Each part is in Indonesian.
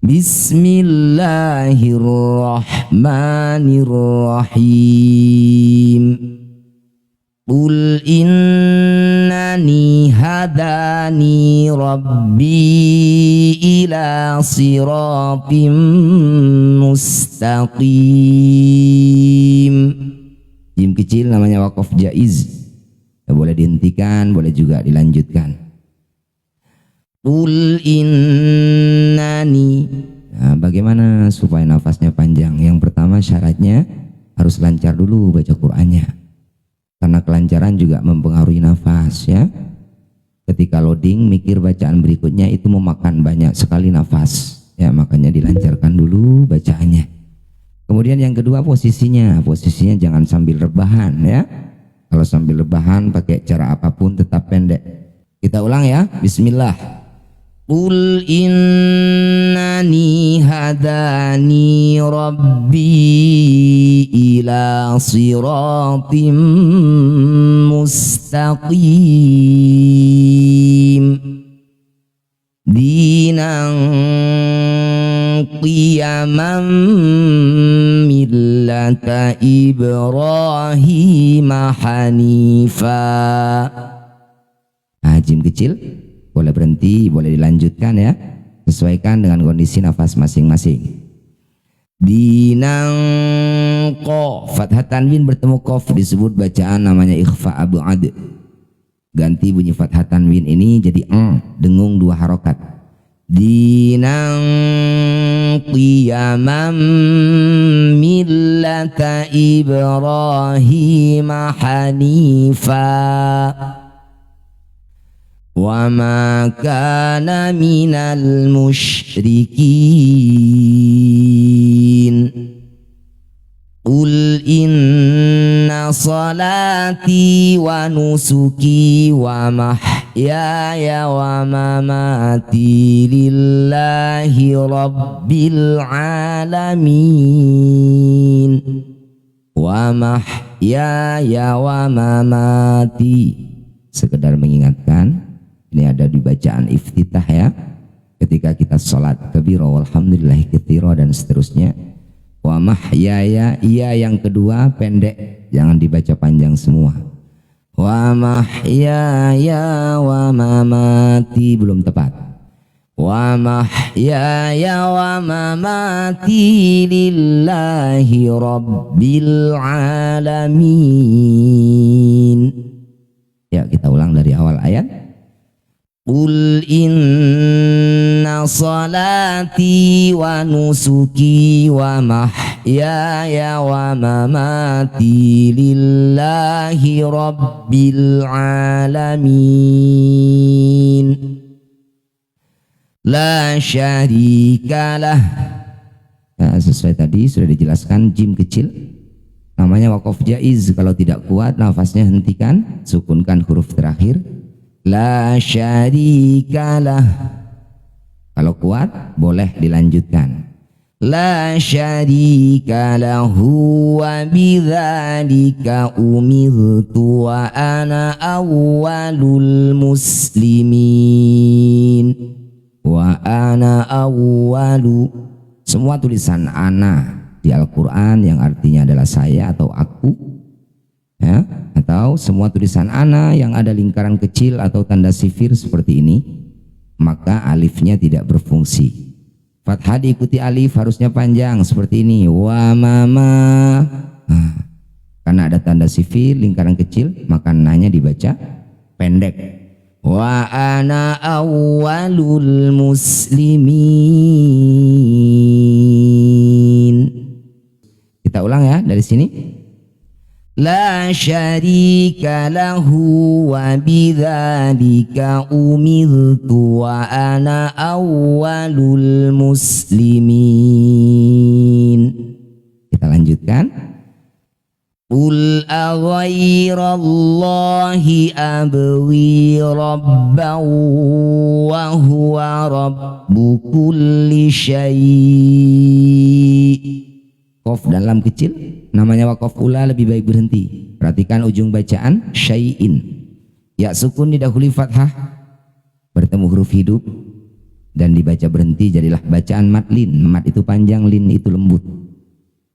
Bismillahirrahmanirrahim. Qul innani hadani rabbi ila siratim mustaqim. Jim kecil namanya waqaf jaiz, boleh dihentikan, boleh juga dilanjutkan. Qul innani. Nah, bagaimana supaya nafasnya panjang? Yang pertama syaratnya harus lancar dulu baca Qur'annya, karena kelancaran juga mempengaruhi nafas ya. Ketika loading mikir bacaan berikutnya itu memakan banyak sekali nafas ya, makanya dilancarkan dulu bacaannya. Kemudian yang kedua posisinya jangan sambil rebahan ya. Kalau sambil rebahan pakai cara apapun tetap pendek. Kita ulang ya. Bismillah. Qul innani hadani rabbi ila siratim mustaqim dinan qiyaman millata Ibrahim hanifa. Jim kecil boleh berhenti, boleh dilanjutkan ya, sesuaikan dengan kondisi nafas masing-masing. Dinang qaf, fathah tanwin bertemu qaf disebut bacaan namanya ikhfa abu'ad. Ganti bunyi fathah tanwin ini jadi dengung 2 harokat. Dinang qiyamam millata Ibrahim hanifa wa ma kana minal musyrikin. Qul inna salati wa nusuki wa mahyaya wa mamati lillahi rabbil alamin. Wa mahyaya wa mamati, sekedar mengingatkan ini ada di bacaan iftitah ya, ketika kita sholat kabira walhamdulillahi katsira dan seterusnya. Wa mahyaya, iya yang kedua pendek, jangan dibaca panjang semua. Wa mahyaya wa mamati belum tepat. Wa mahyaya wa mamati lillahi rabbil alamin. Ya, kita ulang dari awal ayat. Qul inna salati wa nusuki wa mahyaya wa mamati lillahi rabbil alamin. La syarikalah. Nah, sesuai tadi sudah dijelaskan jim kecil namanya waqaf jaiz. Kalau tidak kuat nafasnya hentikan, sukunkan huruf terakhir. La syarikalah. Kalau kuat boleh dilanjutkan. La syarikalahu wa bidzalika umirtu wa ana awwalul muslimin. Wa ana awwalu. Semua tulisan ana di Al-Quran yang artinya adalah saya atau aku ya, atau semua tulisan ana yang ada lingkaran kecil atau tanda sifir seperti ini, maka alifnya tidak berfungsi. Fathah diikuti alif harusnya panjang seperti ini. Wa mama. Karena ada tanda sifir lingkaran kecil, maka nanya dibaca pendek. Wa ana awwalul muslimin. Kita ulang ya dari sini. La syarika lahu wa bidzalika umirtu wa ana awwalul muslimin. Kita lanjutkan. Qul aghairallahi abwi rabban wa huwa rabbu kulli syai'. Qaf dan lam kecil namanya waqaf ula, lebih baik berhenti. Perhatikan ujung bacaan syai'in. Ya sukun didahului fathah bertemu huruf hidup dan dibaca berhenti jadilah bacaan mat lin. Mat itu panjang, lin itu lembut.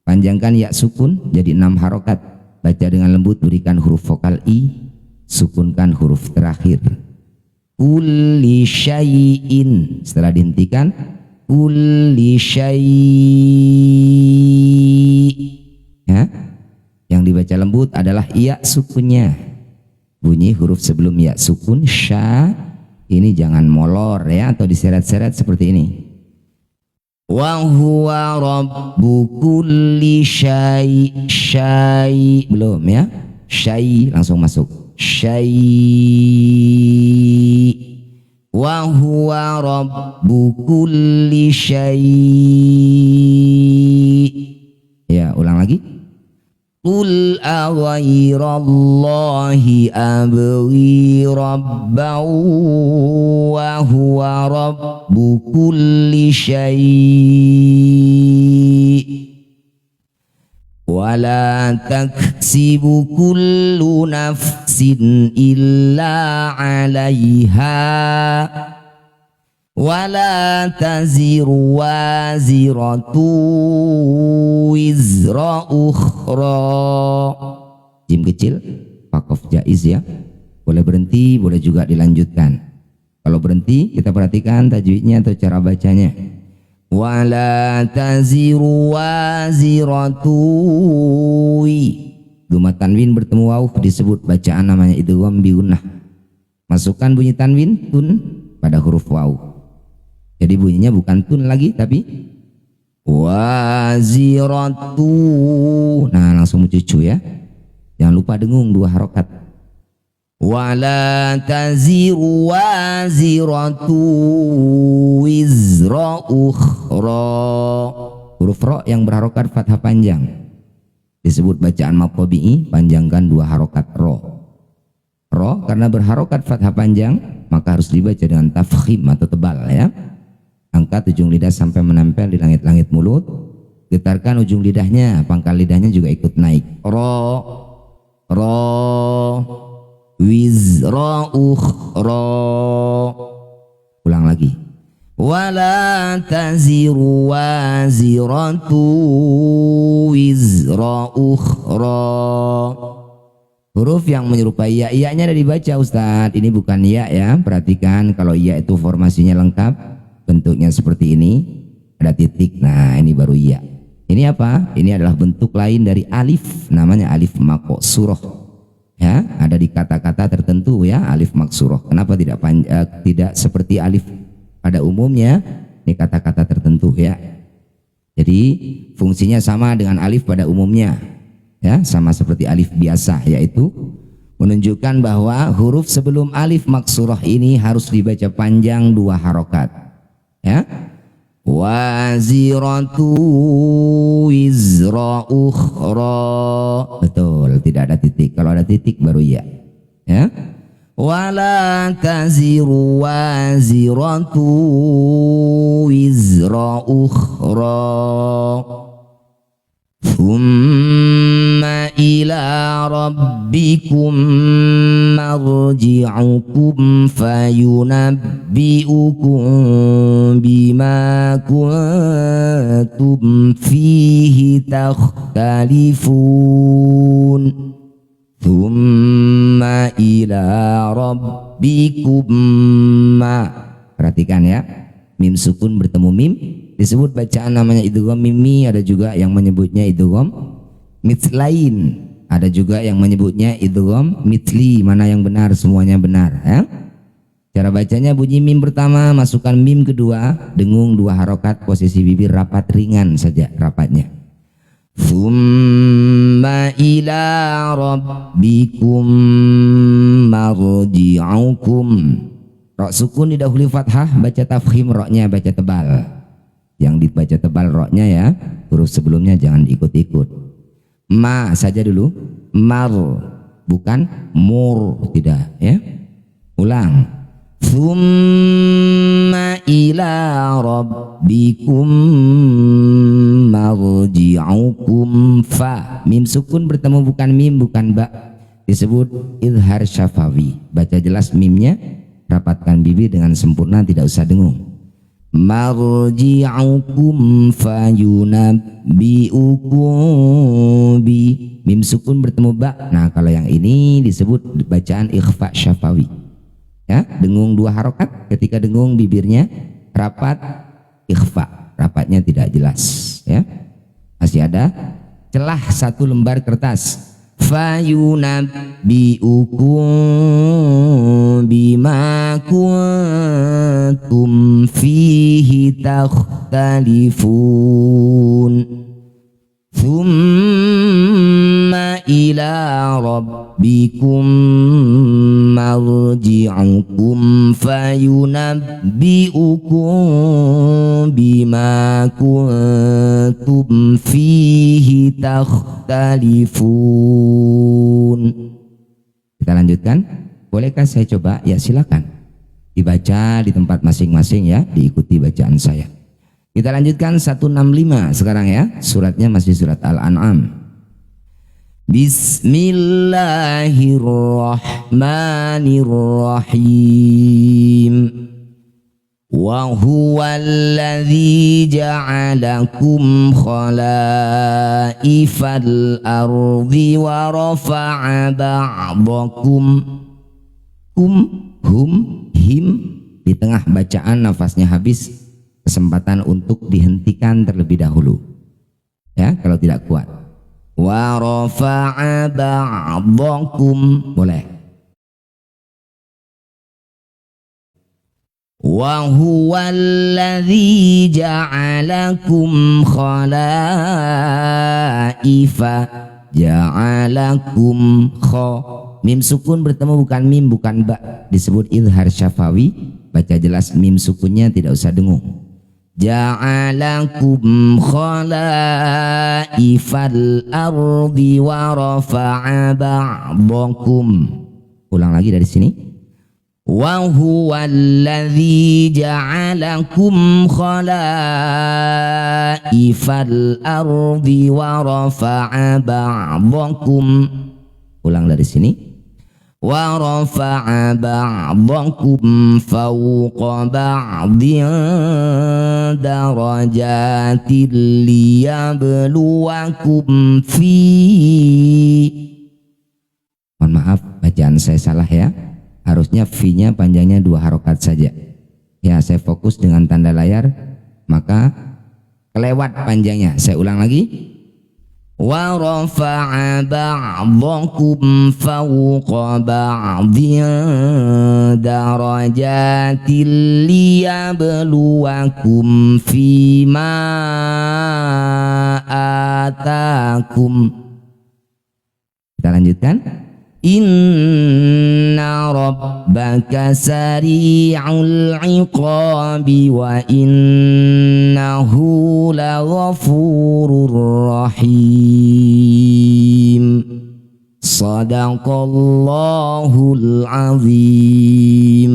Panjangkan ya sukun jadi 6 harokat. Baca dengan lembut, berikan huruf vokal i, sukunkan huruf terakhir. Kulli syai'in, setelah dihentikan kulli syai'. Ya. Yang dibaca lembut adalah ya sukunnya. Bunyi huruf sebelum ya sukun sya ini jangan molor ya atau diseret-seret seperti ini. Wa huwa rabbu kulli syai'. Syai' belum ya. Syai' langsung masuk. Syai'. Wa huwa rabbu kulli syai'. Ya, ulang lagi. Qul aghairallahi abghi rabban wa huwa rabbu kulli syai' wa la taksibu kullu nafsin illa 'alaiha wala taziru waziratu wizra ukhra. Jim kecil, wakof jaiz ya. Boleh berhenti, boleh juga dilanjutkan. Kalau berhenti, kita perhatikan tajwidnya atau cara bacanya. Wala taziru waziratu. Duma tanwin bertemu waw disebut bacaan namanya idgham biunnah. Masukkan bunyi tanwin tun pada huruf waw. Jadi bunyinya bukan tun lagi tapi waziratu. Nah langsung mencucu ya. Jangan lupa dengung 2 harokat. Wala taziru waziratu wizra ukhra. Huruf ro yang berharokat fathah panjang disebut bacaan maqtabi'i, panjangkan 2 harokat ro. Ro karena berharokat fathah panjang maka harus dibaca dengan tafkhim atau tebal ya. Angkat ujung lidah sampai menempel di langit-langit mulut. Getarkan ujung lidahnya, pangkal lidahnya juga ikut naik. Ro, wizra ukhra. Ulang lagi. Wala taziru waziratu wizra ukhra. Huruf yang menyerupai ya, iya-nya ada dibaca Ustadz. Ini bukan ya ya. Perhatikan kalau ya itu formasinya lengkap. Bentuknya seperti ini, ada titik. Nah ini baru ya. Ini apa? Ini adalah bentuk lain dari alif, namanya alif maqsurah. Ya, ada di kata-kata tertentu ya alif maqsurah. Kenapa tidak seperti alif pada umumnya? Ini kata-kata tertentu ya. Jadi fungsinya sama dengan alif pada umumnya. Ya, sama seperti alif biasa, yaitu menunjukkan bahwa huruf sebelum alif maqsurah ini harus dibaca panjang 2 harokat. Ya, waziratu wizra ukhra. Betul, tidak ada titik. Kalau ada titik baru ya. Ya, wala taziru waziratu wizra ukhra. Thumma ila rabbikum marji'ukum fayunabbi'ukum bima kuntum fihi takhtalifun. Thumma ila rabbikum ma. Perhatikan ya, mim sukun bertemu mim disebut bacaan namanya idgham mimi. Ada juga yang menyebutnya idgham mitlain, ada juga yang menyebutnya idgham mitli. Mana yang benar? Semuanya benar ya. Cara bacanya bunyi mim pertama, masukkan mim kedua, dengung 2 harokat, posisi bibir rapat ringan saja rapatnya. Tsumma ila rabbikum marji'ukum. Ro sukun didahului fathah, baca tafkhim, roknya baca tebal. Yang dibaca tebal roknya ya, huruf sebelumnya jangan ikut-ikut. Ma saja dulu, mar bukan mur, tidak ya. Ulang. Tsumma ila rabbikum marji'ukum fa. Mim sukun bertemu bukan mim, bukan ba, disebut izhar syafawi. Baca jelas mimnya, rapatkan bibir dengan sempurna, tidak usah dengung. marji'ukum fayunabbi'ukum bi. Mim sukun bertemu ba. Nah, kalau yang ini disebut bacaan ikhfa syafawi. Ya, dengung 2 harokat. Ketika dengung bibirnya rapat, ikhfa, rapatnya tidak jelas. Ya, masih ada celah 1 lembar kertas. Fayunabbi'ukum bima kuntum fihi takhtalifun. Thumma ila rabbikum marji'ukum fayunabbi'ukum bima kuntum fihi takhtalifun. Kita lanjutkan. Bolehkah saya coba? Ya, silakan. Dibaca di tempat masing-masing ya, diikuti bacaan saya. Kita lanjutkan 165 sekarang ya. Suratnya masih surat Al-An'am. Bismillahirrahmanirrahim. Wa huwallazi ja'alakum khalaifal ardi wa rafa'a ba'dakum him. Di tengah bacaan nafasnya habis, kesempatan untuk dihentikan terlebih dahulu ya kalau tidak kuat. Wa rafa'a ba'dakum, boleh. Wa huwallazi ja'alakum khalaifa, ja'alakum mim sukun bertemu bukan mim bukan ba, disebut izhar syafawi, baca jelas mim sukunnya, tidak usah dengung. Ja'alakum khalaifal ardi wa rafa'a ba'dakum. Ulang lagi dari sini. Wa huwallazi ja'alakum khalaifal ardi wa rafa'a ba'dakum. Ulang dari sini. Wa rafa'a ba'dakum fawqa ba'din darajatin liyabluwakum fi. Mohon maaf bacaan saya salah ya. Harusnya fi-nya panjangnya 2 harokat saja. Ya, saya fokus dengan tanda layar maka kelewat panjangnya. Saya ulang lagi. Wa rafa'a ba'dakum fawqa ba'din darajatin liyabluwakum fima atakum. Kita lanjutkan. Inna rabbaka sari'ul iqabi wa innahu laghafurur rahim. Sadaqallahul azim.